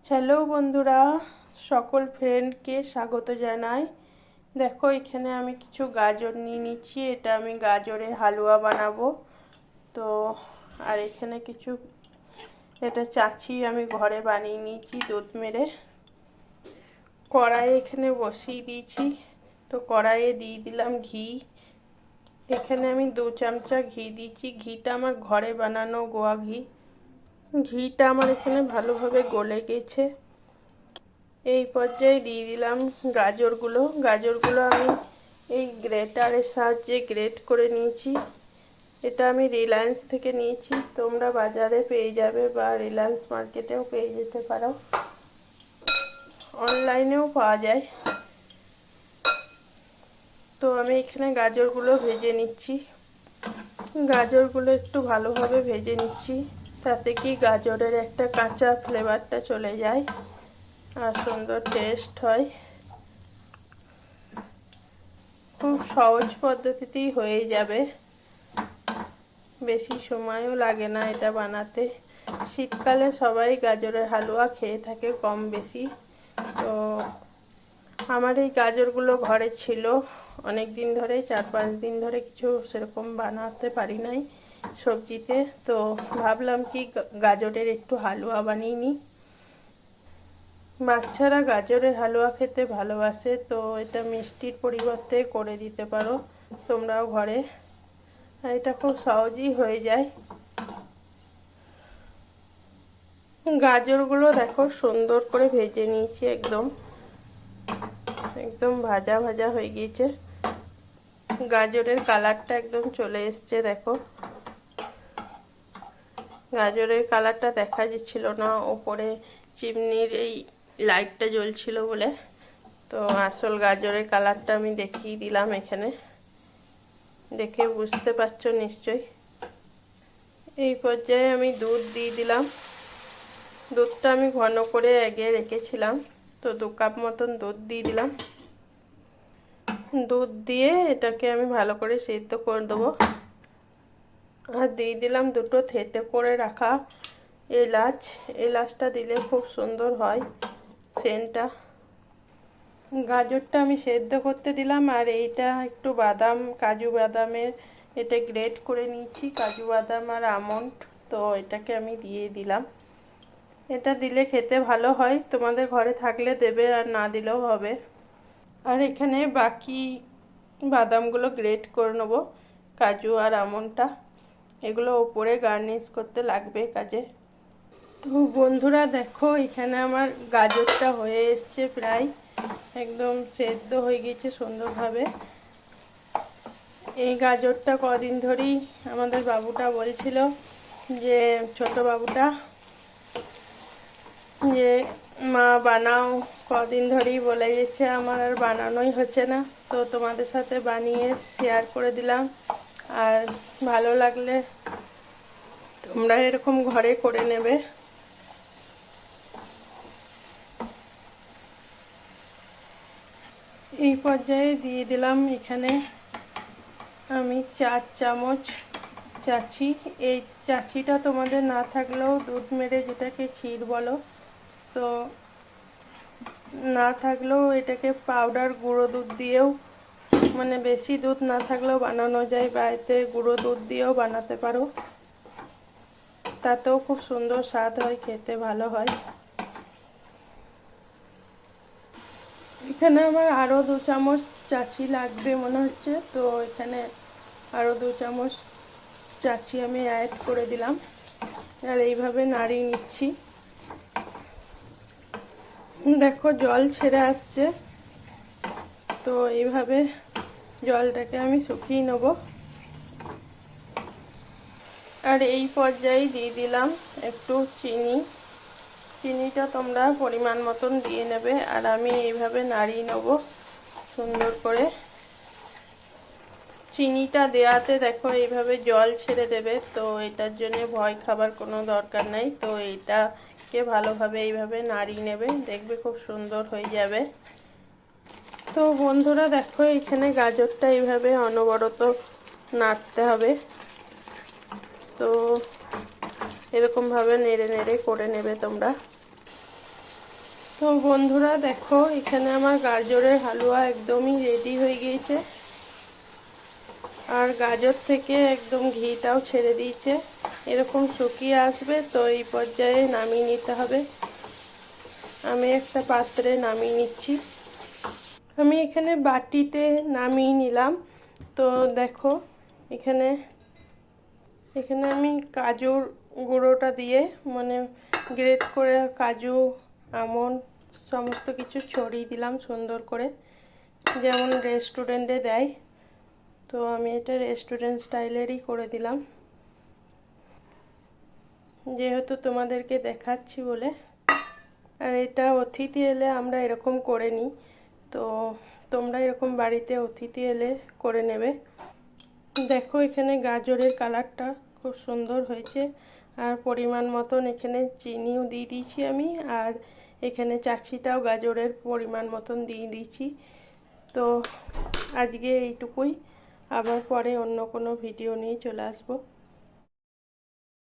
Hello বন্ধুরা, সকল ফ্রেন্ডকে স্বাগত জানাই। দেখো এখানে আমি কিছু গাজর নিয়ে নিচ্ছি, এটা আমি গাজরের হালুয়া বানাবো। তো আর এখানে কিছু এটা চাচি আমি ঘরে বানিয়ে নিয়েছি দুধ মেরে। কড়াই এখানে বসিয়ে দিয়েছি, তো কড়াইয়ে দিয়ে দিলাম ঘি। এখানে আমি 2 চামচা ঘি দিচ্ছি, ঘিটা আমার ঘরে বানানো গোয়া ঘি। ঘিটা আমার এখানে ভালোভাবে গলে গেছে। এই পর্যায়ে দিয়ে দিলাম গাজরগুলো আমি এই গ্রেটারের সাহায্যে গ্রেট করে নিয়েছি। এটা আমি রিলায়েন্স থেকে নিয়েছি, তোমরা বাজারে পেয়ে যাবে বা রিলায়েন্স মার্কেটেও পেয়ে যেতে পারো, অনলাইনেও পাওয়া যায়। তো আমি এখানে গাজরগুলো ভেজে নিচ্ছি। গাজরগুলো একটু ভালোভাবে ভেজে নিচ্ছি, তাতে কি গাজরের একটা কাঁচা ফ্লেভারটা চলে যায় আর সুন্দর টেস্ট হয়। খুব সহজ পদ্ধতিতেই হয়ে যাবে, বেশি সময়ও লাগে না এটা বানাতে। শীতকালে সবাই গাজরের হালুয়া খেয়ে থাকে কম বেশি। তো আমার এই গাজরগুলো ঘরে ছিল অনেক দিন ধরে, 4-5 দিন ধরে কিছু সেরকম বানাতে পারি নাই সবজিতে। তো ভাবলাম কি গাজরের একটু হালুয়া বানিয়ে নিই। বাচ্চারা গাজরের হালুয়া খেতে ভালোবাসে, তো এটা মিষ্টির পরিবর্তে করে দিতে পারো তোমরাও ঘরে। এটা খুব সহজেই হয়ে যায়। গাজরগুলো দেখো সুন্দর করে ভেজে নিয়েছি, একদম একদম ভাজা ভাজা হয়ে গিয়েছে। গাজরের কালারটা একদম চলে এসছে, দেখো গাজরের কালারটা দেখা যাচ্ছিল না, ওপরে চিমনির এই লাইটটা জ্বলছিল বলে। তো আসল গাজরের কালারটা আমি দেখিয়ে দিলাম এখানে, দেখে বুঝতে পারছো নিশ্চয়ই। এই পর্যায়ে আমি দুধ দিয়ে দিলাম। দুধটা আমি ঘন করে আগে রেখেছিলাম, তো 2 কাপ মতন দুধ দিয়ে দিলাম। দুধ দিয়ে এটাকে আমি ভালো করে সেদ্ধ করে দেবো। আর দিয়ে দিলাম 2টো থেতে করে রাখা এলাচটা দিলে খুব সুন্দর হয় সেন্টটা। গাজরটা আমি সেদ্ধ করতে দিলাম, আর এইটা একটু কাজু বাদামের এটা গ্রেট করে নিয়েছি, কাজু বাদাম আর আমন্ড। তো এটাকে আমি দিয়ে দিলাম। এটা দিলে খেতে ভালো হয়, তোমাদের ঘরে থাকলে দেবে আর না দিলেও হবে। আর এখানে বাকি বাদামগুলো গ্রেট করে নেবো, কাজু আর আমন্ডটা, এগুলো ওপরে গার্নিশ করতে লাগবে কাজে। তো বন্ধুরা দেখো এখানে আমার গাজরটা হয়ে এসছে, প্রায় একদম সেদ্ধ হয়ে গেছে সুন্দরভাবে। এই গাজরটা কদিন ধরেই আমাদের বাবুটা বলছিল, যে ছোট বাবুটা, যে মা বানাও, কদিন ধরেই বলে যাচ্ছে, আমার আর বানানোই হচ্ছে না। তো তোমাদের সাথে বানিয়ে শেয়ার করে দিলাম, আর ভালো লাগলে তোমরা এরকম ঘরে করে নেবে। এই পর্যায়ে দিয়ে দিলাম এখানে আমি 4 চামচ চাচি। এই চাচিটা তোমাদের না থাকলেও দুধ মেরে, যেটাকে ক্ষীর বলো, তো না থাকলেও এটাকে পাউডার গুঁড়ো দুধ দিয়েও, মানে বেশি দুধ না থাকলেও বানানো যায়, বা এতে গুঁড়ো দুধ দিয়েও বানাতে পারো, তাতেও খুব সুন্দর স্বাদ হয়, খেতে ভালো হয়। এখানে আমার আরও 2 চামচ চাচি লাগবে মনে হচ্ছে, তো এখানে আরও 2 চামচ চাচি আমি অ্যাড করে দিলাম। আর এইভাবে নাড়িয়ে নিচ্ছি। দেখো জল ছেড়ে আসছে, তো এইভাবে জলটাকে আমি শুকিয়ে নেব। আর এই পর্যায়ে দিয়ে দিলাম একটু চিনিটা তোমরা পরিমাণ মতন দিয়ে নেবে। আর আমি এইভাবে নাড়িয়ে নেব সুন্দর করে। চিনিটা দেওয়াতে দেখো এইভাবে জল ছেড়ে দেবে, তো এটার জন্য ভয় খাবার কোনো দরকার নাই। তো এইটাকে ভালোভাবে এইভাবে নাড়িয়ে নেবে, দেখবে খুব সুন্দর হয়ে যাবে। তো বন্ধুরা দেখো এখানে গাজরটা এইভাবে অনবরত নাড়তে হবে, তো এরকমভাবে নেড়ে নেড়ে করে নেবে তোমরা। তো বন্ধুরা দেখো, এখানে আমার গাজরের হালুয়া একদমই রেডি হয়ে গিয়েছে, আর গাজর থেকে একদম ঘিটাও ছেড়ে দিয়েছে। এরকম শুকিয়ে আসবে, তো এই পর্যায়ে নামিয়ে নিতে হবে। আমি একটা পাত্রে নামিয়ে নিচ্ছি। আমি এখানে বাটিতে নামিয়ে নিলাম। তো দেখো, এখানে আমি কাজুর গুঁড়োটা দিয়ে, মানে গ্রেট করে কাজু, আমন্ড সমস্ত কিছু ছড়িয়ে দিলাম সুন্দর করে, যেমন রেস্টুরেন্টে দেয়। তো আমি এটা রেস্টুরেন্ট স্টাইলেরই করে দিলাম, যেহেতু তোমাদেরকে দেখাচ্ছি বলে। আর এটা অতিথি এলে আমরা এরকম করে নিই, তো তোমরা এরকম বাড়িতে অতিথি এলে করে নেবে। দেখো, এখানে গাজরের কালারটা খুব সুন্দর হয়েছে। আর পরিমাণ মতন এখানে চিনিও দিয়ে দিয়েছি আমি, আর এখানে চাচিটাও গাজরের পরিমাণ মতন দিয়ে দিয়েছি। তো আজকে এইটুকুই, আবার পরে অন্য কোনো ভিডিও নিয়ে চলে আসবো।